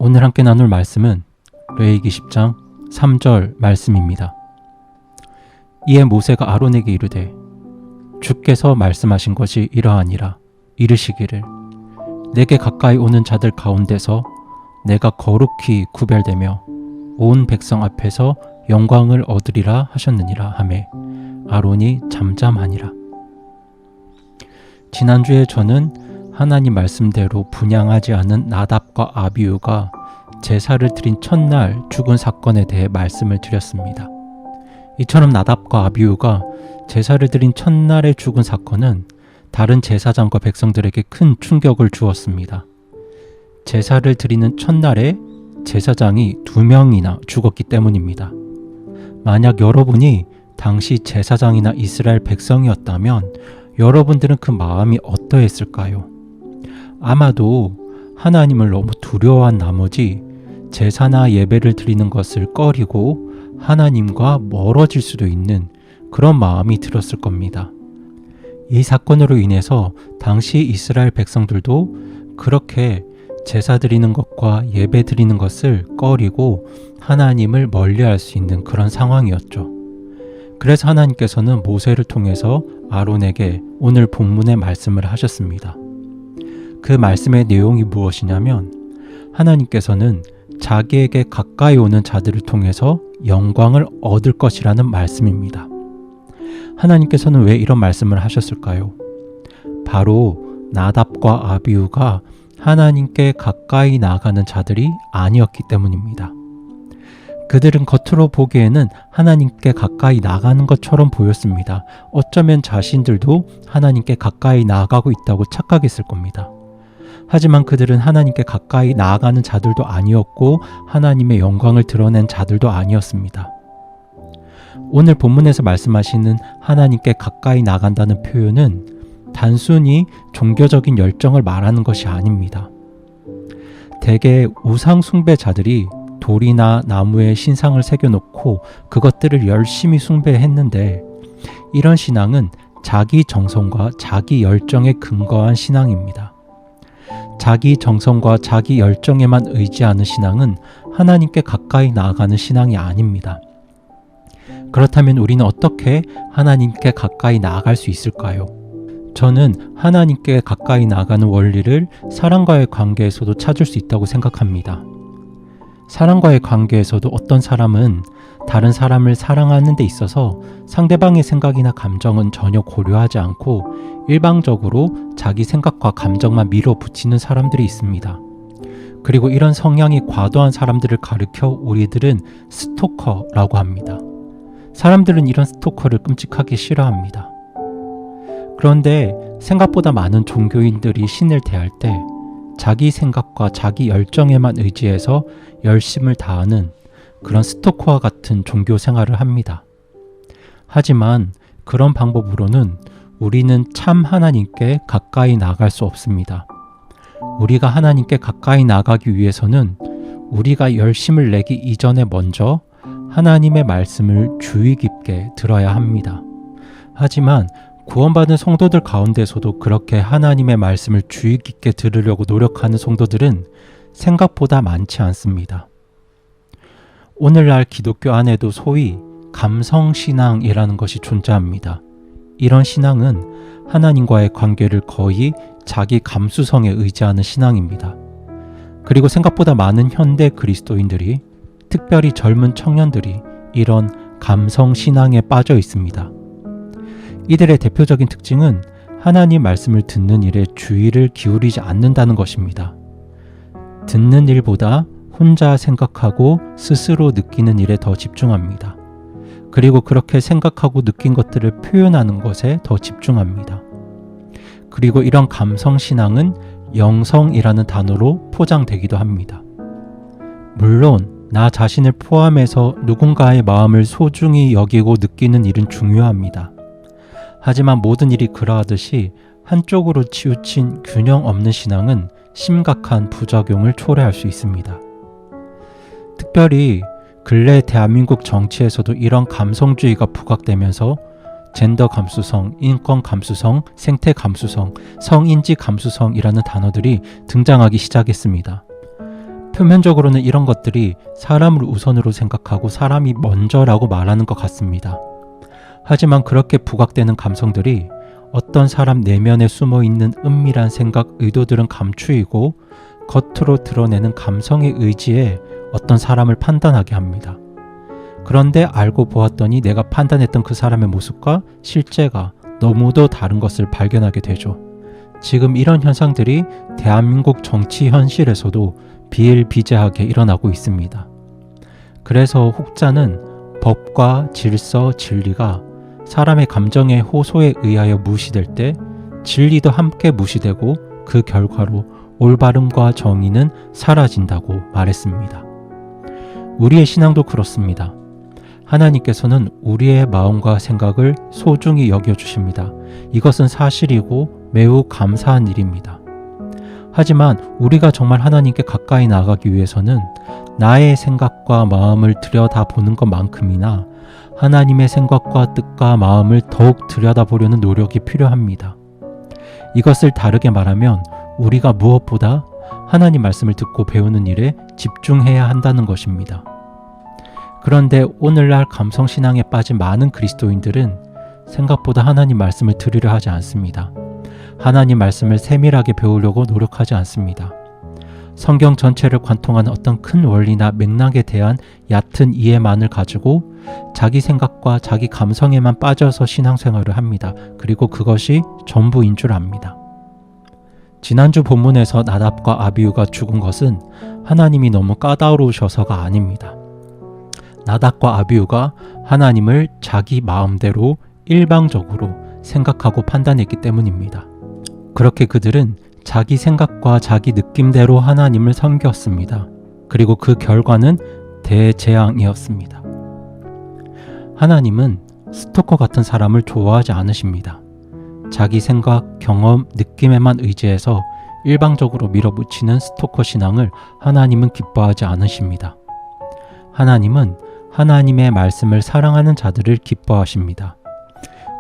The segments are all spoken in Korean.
오늘 함께 나눌 말씀은 레위기 10장 3절 말씀입니다. 이에 모세가 아론에게 이르되 주께서 말씀하신 것이 이러하니라. 이르시기를 내게 가까이 오는 자들 가운데서 내가 거룩히 구별되며 온 백성 앞에서 영광을 얻으리라 하셨느니라 하매 아론이 잠잠하니라. 지난주에 저는 하나님 말씀대로 분향하지 않은 나답과 아비후가 제사를 드린 첫날 죽은 사건에 대해 말씀을 드렸습니다. 이처럼 나답과 아비후가 제사를 드린 첫날에 죽은 사건은 다른 제사장과 백성들에게 큰 충격을 주었습니다. 제사를 드리는 첫날에 제사장이 2명이나 죽었기 때문입니다. 만약 여러분이 당시 제사장이나 이스라엘 백성이었다면 여러분들은 그 마음이 어떠했을까요? 아마도 하나님을 너무 두려워한 나머지 제사나 예배를 드리는 것을 꺼리고 하나님과 멀어질 수도 있는 그런 마음이 들었을 겁니다. 이 사건으로 인해서 당시 이스라엘 백성들도 그렇게 제사 드리는 것과 예배 드리는 것을 꺼리고 하나님을 멀리할 수 있는 그런 상황이었죠. 그래서 하나님께서는 모세를 통해서 아론에게 오늘 본문의 말씀을 하셨습니다. 그 말씀의 내용이 무엇이냐면 하나님께서는 자기에게 가까이 오는 자들을 통해서 영광을 얻을 것이라는 말씀입니다. 하나님께서는 왜 이런 말씀을 하셨을까요? 바로 나답과 아비후가 하나님께 가까이 나가는 자들이 아니었기 때문입니다. 그들은 겉으로 보기에는 하나님께 가까이 나가는 것처럼 보였습니다. 어쩌면 자신들도 하나님께 가까이 나아가고 있다고 착각했을 겁니다. 하지만 그들은 하나님께 가까이 나아가는 자들도 아니었고 하나님의 영광을 드러낸 자들도 아니었습니다. 오늘 본문에서 말씀하시는 하나님께 가까이 나간다는 표현은 단순히 종교적인 열정을 말하는 것이 아닙니다. 대개 우상 숭배자들이 돌이나 나무에 신상을 새겨놓고 그것들을 열심히 숭배했는데 이런 신앙은 자기 정성과 자기 열정에 근거한 신앙입니다. 자기 정성과 자기 열정에만 의지하는 신앙은 하나님께 가까이 나아가는 신앙이 아닙니다. 그렇다면 우리는 어떻게 하나님께 가까이 나아갈 수 있을까요? 저는 하나님께 가까이 나아가는 원리를 사람과의 관계에서도 찾을 수 있다고 생각합니다. 사람과의 관계에서도 어떤 사람은 다른 사람을 사랑하는 데 있어서 상대방의 생각이나 감정은 전혀 고려하지 않고 일방적으로 자기 생각과 감정만 밀어붙이는 사람들이 있습니다. 그리고 이런 성향이 과도한 사람들을 가리켜 우리들은 스토커라고 합니다. 사람들은 이런 스토커를 끔찍하게 싫어합니다. 그런데 생각보다 많은 종교인들이 신을 대할 때 자기 생각과 자기 열정에만 의지해서 열심을 다하는 그런 스토커와 같은 종교 생활을 합니다. 하지만 그런 방법으로는 우리는 참 하나님께 가까이 나아갈 수 없습니다. 우리가 하나님께 가까이 나가기 위해서는 우리가 열심을 내기 이전에 먼저 하나님의 말씀을 주의 깊게 들어야 합니다. 하지만 구원받은 성도들 가운데서도 그렇게 하나님의 말씀을 주의 깊게 들으려고 노력하는 성도들은 생각보다 많지 않습니다. 오늘날 기독교 안에도 소위 감성신앙이라는 것이 존재합니다. 이런 신앙은 하나님과의 관계를 거의 자기 감수성에 의지하는 신앙입니다. 그리고 생각보다 많은 현대 그리스도인들이, 특별히 젊은 청년들이 이런 감성신앙에 빠져 있습니다. 이들의 대표적인 특징은 하나님 말씀을 듣는 일에 주의를 기울이지 않는다는 것입니다. 듣는 일보다 혼자 생각하고 스스로 느끼는 일에 더 집중합니다. 그리고 그렇게 생각하고 느낀 것들을 표현하는 것에 더 집중합니다. 그리고 이런 감성신앙은 영성이라는 단어로 포장되기도 합니다. 물론 나 자신을 포함해서 누군가의 마음을 소중히 여기고 느끼는 일은 중요합니다. 하지만 모든 일이 그러하듯이 한쪽으로 치우친 균형 없는 신앙은 심각한 부작용을 초래할 수 있습니다. 특별히 근래 대한민국 정치에서도 이런 감성주의가 부각되면서 젠더 감수성, 인권 감수성, 생태 감수성, 성인지 감수성이라는 단어들이 등장하기 시작했습니다. 표면적으로는 이런 것들이 사람을 우선으로 생각하고 사람이 먼저라고 말하는 것 같습니다. 하지만 그렇게 부각되는 감성들이 어떤 사람 내면에 숨어있는 은밀한 생각, 의도들은 감추이고 겉으로 드러내는 감성의 의지에 어떤 사람을 판단하게 합니다. 그런데 알고 보았더니 내가 판단했던 그 사람의 모습과 실제가 너무도 다른 것을 발견하게 되죠. 지금 이런 현상들이 대한민국 정치 현실에서도 비일비재하게 일어나고 있습니다. 그래서 혹자는 법과 질서, 진리가 사람의 감정의 호소에 의하여 무시될 때 진리도 함께 무시되고 그 결과로 올바름과 정의는 사라진다고 말했습니다. 우리의 신앙도 그렇습니다. 하나님께서는 우리의 마음과 생각을 소중히 여겨주십니다. 이것은 사실이고 매우 감사한 일입니다. 하지만 우리가 정말 하나님께 가까이 나아가기 위해서는 나의 생각과 마음을 들여다보는 것만큼이나 하나님의 생각과 뜻과 마음을 더욱 들여다보려는 노력이 필요합니다. 이것을 다르게 말하면 우리가 무엇보다 하나님 말씀을 듣고 배우는 일에 집중해야 한다는 것입니다. 그런데 오늘날 감성신앙에 빠진 많은 그리스도인들은 생각보다 하나님 말씀을 들으려 하지 않습니다. 하나님 말씀을 세밀하게 배우려고 노력하지 않습니다. 성경 전체를 관통하는 어떤 큰 원리나 맥락에 대한 얕은 이해만을 가지고 자기 생각과 자기 감성에만 빠져서 신앙생활을 합니다. 그리고 그것이 전부인 줄 압니다. 지난주 본문에서 나답과 아비후가 죽은 것은 하나님이 너무 까다로우셔서가 아닙니다. 나답과 아비후가 하나님을 자기 마음대로 일방적으로 생각하고 판단했기 때문입니다. 그렇게 그들은 자기 생각과 자기 느낌대로 하나님을 섬겼습니다. 그리고 그 결과는 대재앙이었습니다. 하나님은 스토커 같은 사람을 좋아하지 않으십니다. 자기 생각, 경험, 느낌에만 의지해서 일방적으로 밀어붙이는 스토커 신앙을 하나님은 기뻐하지 않으십니다. 하나님은 하나님의 말씀을 사랑하는 자들을 기뻐하십니다.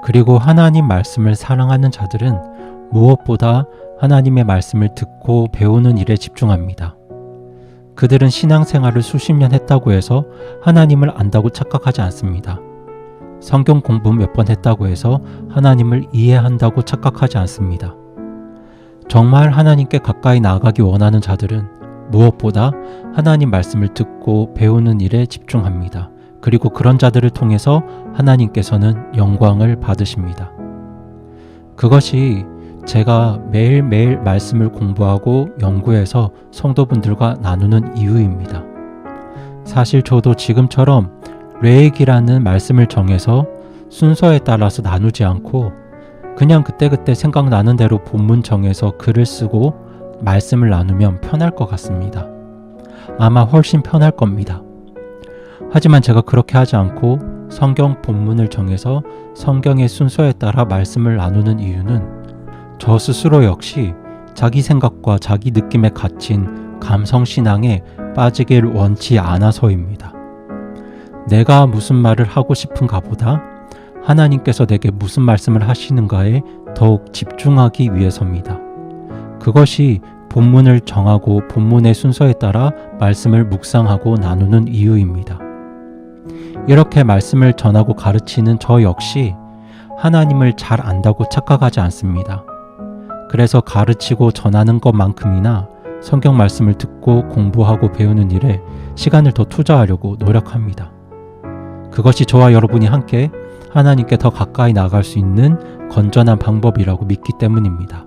그리고 하나님 말씀을 사랑하는 자들은 무엇보다 하나님의 말씀을 듣고 배우는 일에 집중합니다. 그들은 신앙생활을 수십 년 했다고 해서 하나님을 안다고 착각하지 않습니다. 성경 공부 몇 번 했다고 해서 하나님을 이해한다고 착각하지 않습니다. 정말 하나님께 가까이 나아가기 원하는 자들은 무엇보다 하나님 말씀을 듣고 배우는 일에 집중합니다. 그리고 그런 자들을 통해서 하나님께서는 영광을 받으십니다. 그것이 제가 매일매일 말씀을 공부하고 연구해서 성도분들과 나누는 이유입니다. 사실 저도 지금처럼 레익이라는 말씀을 정해서 순서에 따라서 나누지 않고 그냥 그때그때 생각나는 대로 본문 정해서 글을 쓰고 말씀을 나누면 편할 것 같습니다. 아마 훨씬 편할 겁니다. 하지만 제가 그렇게 하지 않고 성경 본문을 정해서 성경의 순서에 따라 말씀을 나누는 이유는 저 스스로 역시 자기 생각과 자기 느낌에 갇힌 감성신앙에 빠지길 원치 않아서입니다. 내가 무슨 말을 하고 싶은가 보다 하나님께서 내게 무슨 말씀을 하시는가에 더욱 집중하기 위해서입니다. 그것이 본문을 정하고 본문의 순서에 따라 말씀을 묵상하고 나누는 이유입니다. 이렇게 말씀을 전하고 가르치는 저 역시 하나님을 잘 안다고 착각하지 않습니다. 그래서 가르치고 전하는 것만큼이나 성경 말씀을 듣고 공부하고 배우는 일에 시간을 더 투자하려고 노력합니다. 그것이 저와 여러분이 함께 하나님께 더 가까이 나아갈 수 있는 건전한 방법이라고 믿기 때문입니다.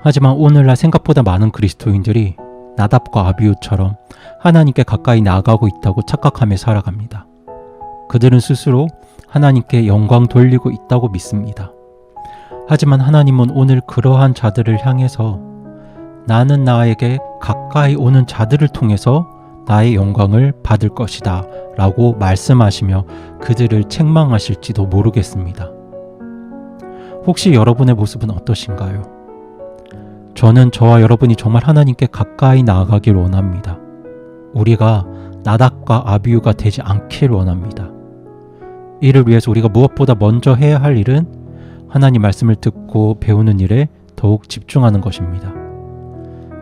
하지만 오늘날 생각보다 많은 그리스도인들이 나답과 아비후처럼 하나님께 가까이 나아가고 있다고 착각하며 살아갑니다. 그들은 스스로 하나님께 영광 돌리고 있다고 믿습니다. 하지만 하나님은 오늘 그러한 자들을 향해서 나는 나에게 가까이 오는 자들을 통해서 나의 영광을 받을 것이다 라고 말씀하시며 그들을 책망하실지도 모르겠습니다. 혹시 여러분의 모습은 어떠신가요? 저는 저와 여러분이 정말 하나님께 가까이 나아가길 원합니다. 우리가 나답과 아비후가 되지 않길 원합니다. 이를 위해서 우리가 무엇보다 먼저 해야 할 일은 하나님 말씀을 듣고 배우는 일에 더욱 집중하는 것입니다.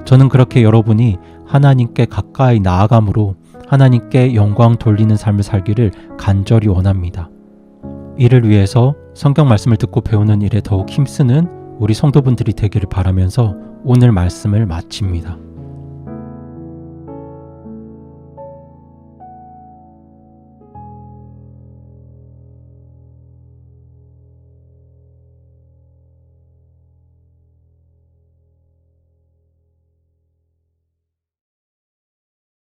저는 그렇게 여러분이 하나님께 가까이 나아감으로 하나님께 영광 돌리는 삶을 살기를 간절히 원합니다. 이를 위해서 성경 말씀을 듣고 배우는 일에 더욱 힘쓰는 우리 성도분들이 되기를 바라면서 오늘 말씀을 마칩니다.